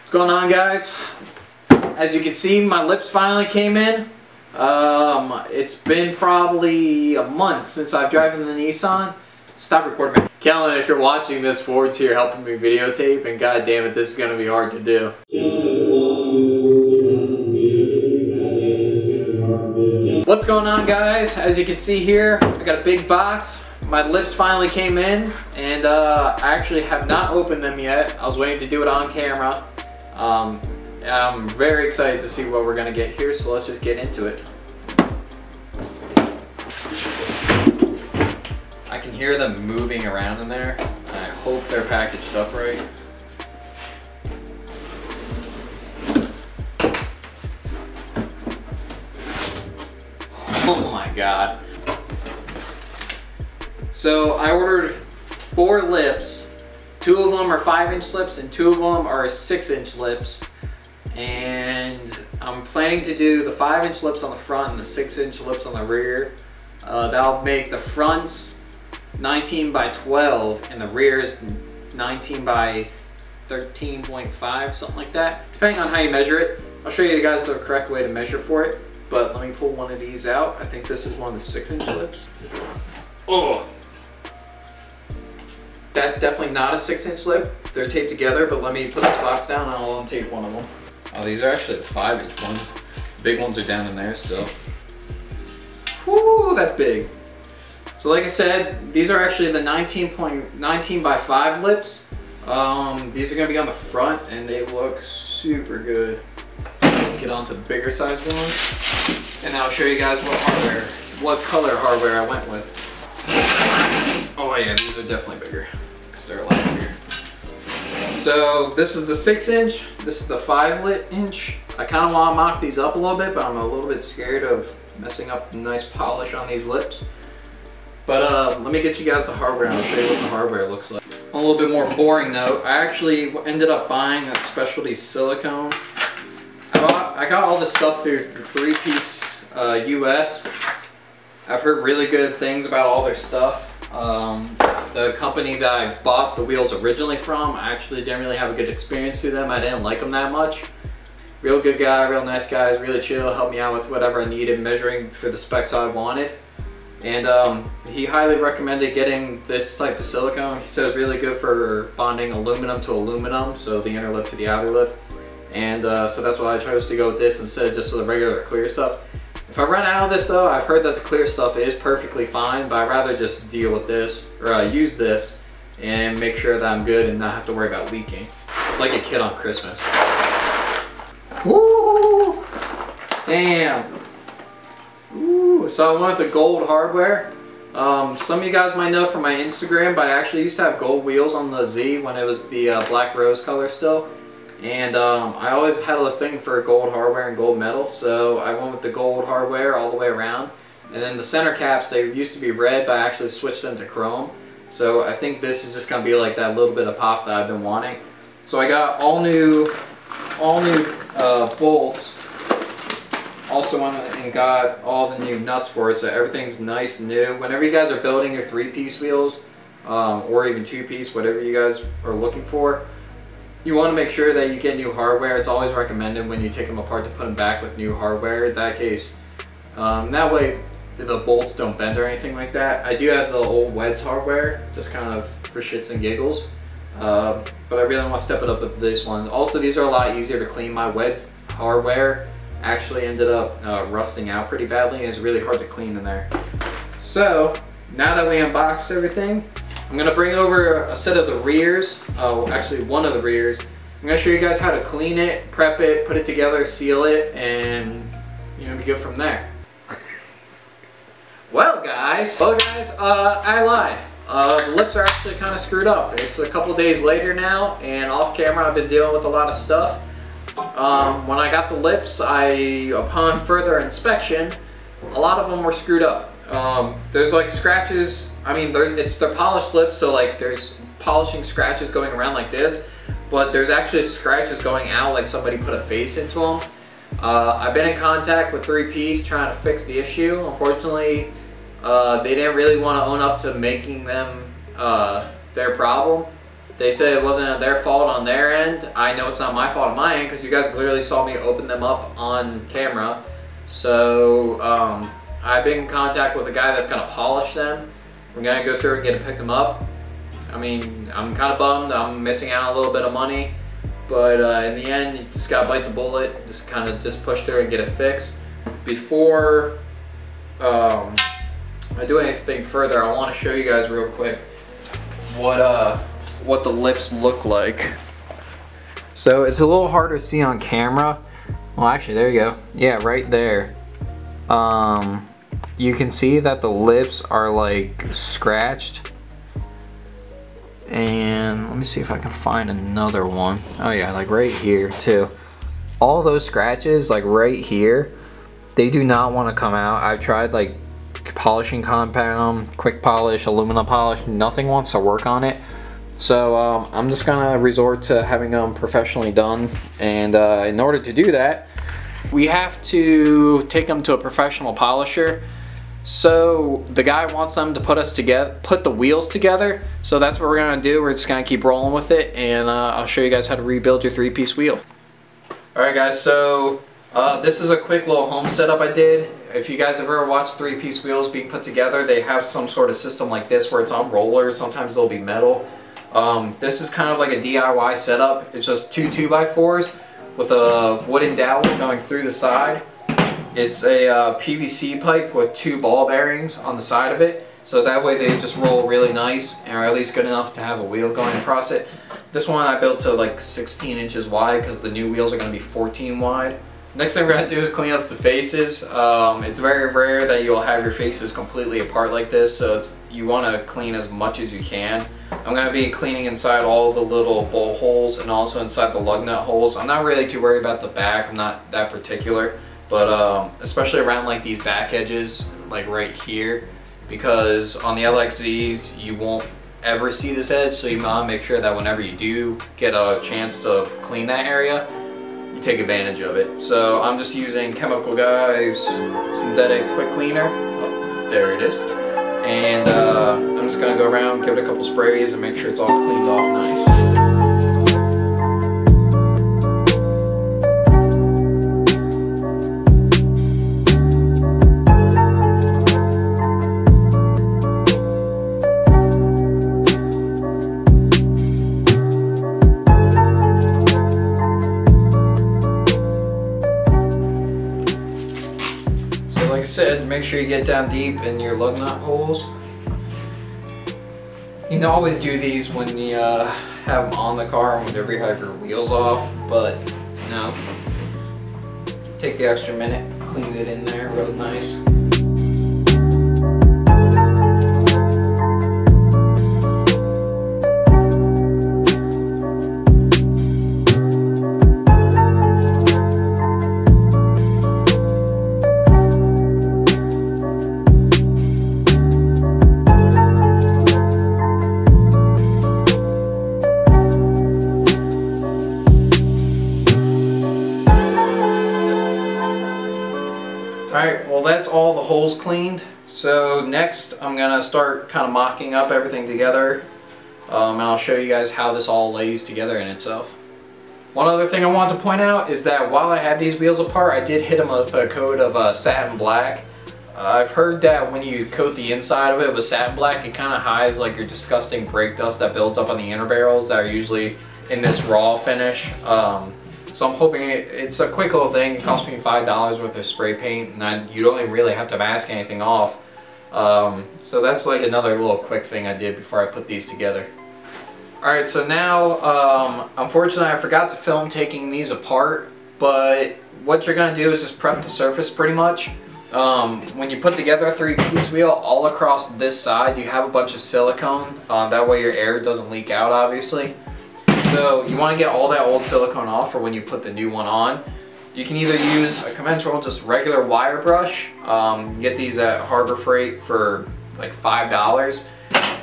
What's going on, guys? As you can see, my lips finally came in. It's been probably a month since I've driven the Nissan. Stop recording me. Kellen, if you're watching this, Ford's here helping me videotape, and god damn it, this is going to be hard to do. What's going on, guys? As you can see here, I got a big box. My lips finally came in, and I actually have not opened them yet. I was waiting to do it on camera. I'm very excited to see what we're going to get here, so let's just get into it. I can hear them moving around in there. I hope they're packaged up right. Oh my god. So I ordered 4 lips. 2 of them are 5-inch lips and 2 of them are 6-inch lips. And I'm planning to do the 5-inch lips on the front and the 6-inch lips on the rear. That'll make the fronts 19 by 12 and the rears 19 by 13.5, something like that. Depending on how you measure it. I'll show you guys the correct way to measure for it. But let me pull one of these out. I think this is one of the 6-inch lips. Oh! That's definitely not a 6-inch lip. They're taped together, but let me put this box down and I'll untape one of them. Oh, these are actually the 5-inch ones. The big ones are down in there still. Woo, that's big. So like I said, these are actually the 19 by 5 lips. These are gonna be on the front and they look super good. Let's get on to the bigger size ones. And I'll show you guys what color hardware I went with. Oh yeah, these are definitely bigger because they're a lot bigger. So this is the 6-inch, this is the 5-inch. I kind of want to mock these up a little bit, but I'm a little bit scared of messing up the nice polish on these lips. But let me get you guys the hardware and I'll show you what the hardware looks like. On a little bit more boring note, I actually ended up buying a specialty silicone. I got all this stuff through 3-piece US. I've heard really good things about all their stuff. The company that I bought the wheels originally from, I actually didn't really have a good experience through them. I didn't like them that much. Real good guy, real nice guys, really chill, helped me out with whatever I needed, measuring for the specs I wanted. And he highly recommended getting this type of silicone. He says really good for bonding aluminum to aluminum, so the inner lip to the outer lip. And so that's why I chose to go with this instead of just the regular clear stuff. If I run out of this though, I've heard that the clear stuff is perfectly fine, but I'd rather just deal with this, or use this, and make sure that I'm good and not have to worry about leaking. It's like a kid on Christmas. Woo! Damn! Ooh, so I went with the gold hardware. Some of you guys might know from my Instagram, but I actually used to have gold wheels on the Z when it was the black rose color still. And I always had a thing for gold hardware and gold metal, so I went with the gold hardware all the way around. And then the center caps, they used to be red, but I actually switched them to chrome. So I think this is just going to be like that little bit of pop that I've been wanting. So I got all new bolts. Also went and got all the new nuts for it, so everything's nice and new. Whenever you guys are building your 3-piece wheels, or even 2-piece, whatever you guys are looking for, you want to make sure that you get new hardware. It's always recommended when you take them apart to put them back with new hardware. In that case, that way the bolts don't bend or anything like that. I do have the old Weds hardware, just kind of for shits and giggles. But I really want to step it up with this one. Also, these are a lot easier to clean. My Weds hardware actually ended up rusting out pretty badly, and it's really hard to clean in there. So now that we unboxed everything, I'm going to bring over a set of the rears, actually one of the rears. I'm going to show you guys how to clean it, prep it, put it together, seal it, and be good from there. Well guys, I lied. The lips are actually kind of screwed up. It's a couple days later now, and off camera I've been dealing with a lot of stuff. When I got the lips, upon further inspection, a lot of them were screwed up. There's like scratches. I mean, they're polished lips, so like there's polishing scratches going around like this, but there's actually scratches going out like somebody put a face into them. I've been in contact with 3Ps trying to fix the issue. Unfortunately, they didn't really want to own up to making them their problem. They said it wasn't their fault on their end. I know it's not my fault on my end because you guys literally saw me open them up on camera. So I've been in contact with a guy that's gonna polish them. We're gonna go through and get to pick them up. I mean, I'm kind of bummed. I'm missing out on a little bit of money, but in the end, you just gotta bite the bullet. Just kind of just push through and get it fixed. Before I do anything further, I want to show you guys real quick what the lips look like. So it's a little hard to see on camera. Well, actually, there you go. Yeah, right there. You can see that the lips are like scratched. And let me see if I can find another one. Oh yeah, like right here too. All those scratches, like right here, they do not want to come out. I've tried like polishing compound, quick polish, aluminum polish, nothing wants to work on it. So I'm just gonna resort to having them professionally done. And in order to do that, we have to take them to a professional polisher. So the guy wants them to put the wheels together. So that's what we're gonna do. We're just gonna keep rolling with it, and I'll show you guys how to rebuild your 3-piece wheel. All right, guys. So this is a quick little home setup I did. If you guys have ever watched 3-piece wheels being put together, they have some sort of system like this where it's on rollers. Sometimes they'll be metal. This is kind of like a DIY setup. It's just 2 2x4s with a wooden dowel going through the side. It's a PVC pipe with 2 ball bearings on the side of it, so that way they just roll really nice, and are at least good enough to have a wheel going across it. This one I built to like 16 inches wide because the new wheels are going to be 14 wide. Next thing we're going to do is clean up the faces. It's very rare that you'll have your faces completely apart like this, so you want to clean as much as you can. I'm going to be cleaning inside all the little bowl holes and also inside the lug nut holes. I'm not really too worried about the back, I'm not that particular. But especially around like these back edges, like right here, because on the LXZs you won't ever see this edge, so you want to make sure that whenever you do get a chance to clean that area, you take advantage of it. So I'm just using Chemical Guys Synthetic Quick Cleaner. Oh, there it is. And I'm just gonna go around, give it a couple sprays, and make sure it's all cleaned off nice. Like I said, make sure you get down deep in your lug nut holes. You can always do these when you have them on the car and whenever you have your wheels off, but you know, take the extra minute, clean it in there real nice. Alright, well that's all the holes cleaned. So next I'm going to start kind of mocking up everything together, and I'll show you guys how this all lays together in itself. One other thing I want to point out is that while I had these wheels apart, I did hit them with a coat of satin black. I've heard that when you coat the inside of it with satin black, it kind of hides like your disgusting brake dust that builds up on the inner barrels that are usually in this raw finish. So I'm hoping it's a quick little thing. It cost me $5 worth of spray paint, and you don't even really have to mask anything off. So that's like another little quick thing I did before I put these together. Alright, so now, unfortunately I forgot to film taking these apart, but what you're going to do is just prep the surface pretty much. When you put together a 3-piece wheel, all across this side you have a bunch of silicone. That way your air doesn't leak out, obviously. So you want to get all that old silicone off for when you put the new one on. You can either use a conventional, just regular wire brush. Get these at Harbor Freight for like $5.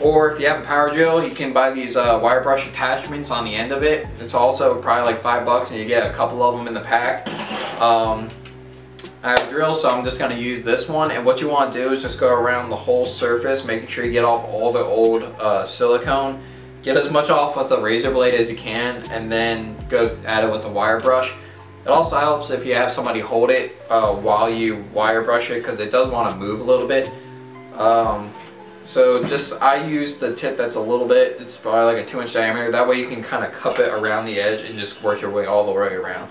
Or if you have a power drill, you can buy these wire brush attachments on the end of it. It's also probably like $5 and you get a couple of them in the pack. I have a drill, so I'm just going to use this one. And what you want to do is just go around the whole surface, making sure you get off all the old silicone. Get as much off with the razor blade as you can, and then go at it with the wire brush. It also helps if you have somebody hold it while you wire brush it, because it does want to move a little bit. So I use the tip that's a little bit, it's probably like a 2-inch diameter. That way you can kind of cup it around the edge and just work your way all the way around.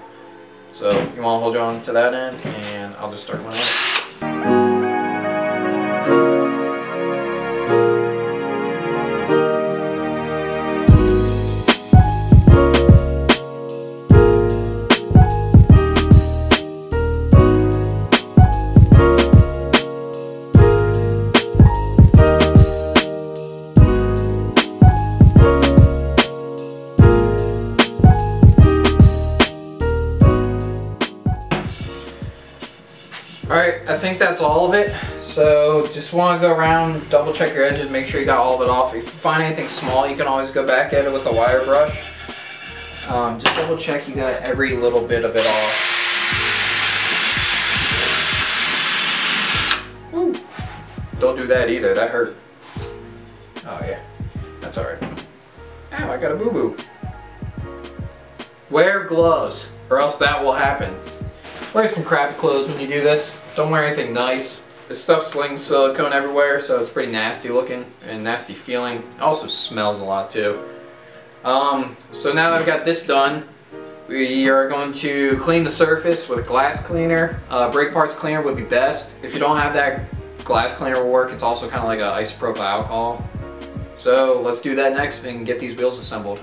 So you want to hold on to that end, and I'll just start going on. Alright, I think that's all of it. So just want to go around, double check your edges, make sure you got all of it off. If you find anything small, you can always go back at it with the wire brush. Just double check you got every little bit of it off. Woo. Don't do that either, that hurt. Oh yeah, that's alright. Ow, I got a boo-boo. Wear gloves, or else that will happen. Wear some crappy clothes when you do this. Don't wear anything nice. This stuff slings silicone everywhere, so it's pretty nasty looking and nasty feeling. It also smells a lot too. So now that I've got this done, we are going to clean the surface with a glass cleaner. Brake parts cleaner would be best. If you don't have that, glass cleaner will work. It's also kind of like an isopropyl alcohol. So let's do that next and get these wheels assembled.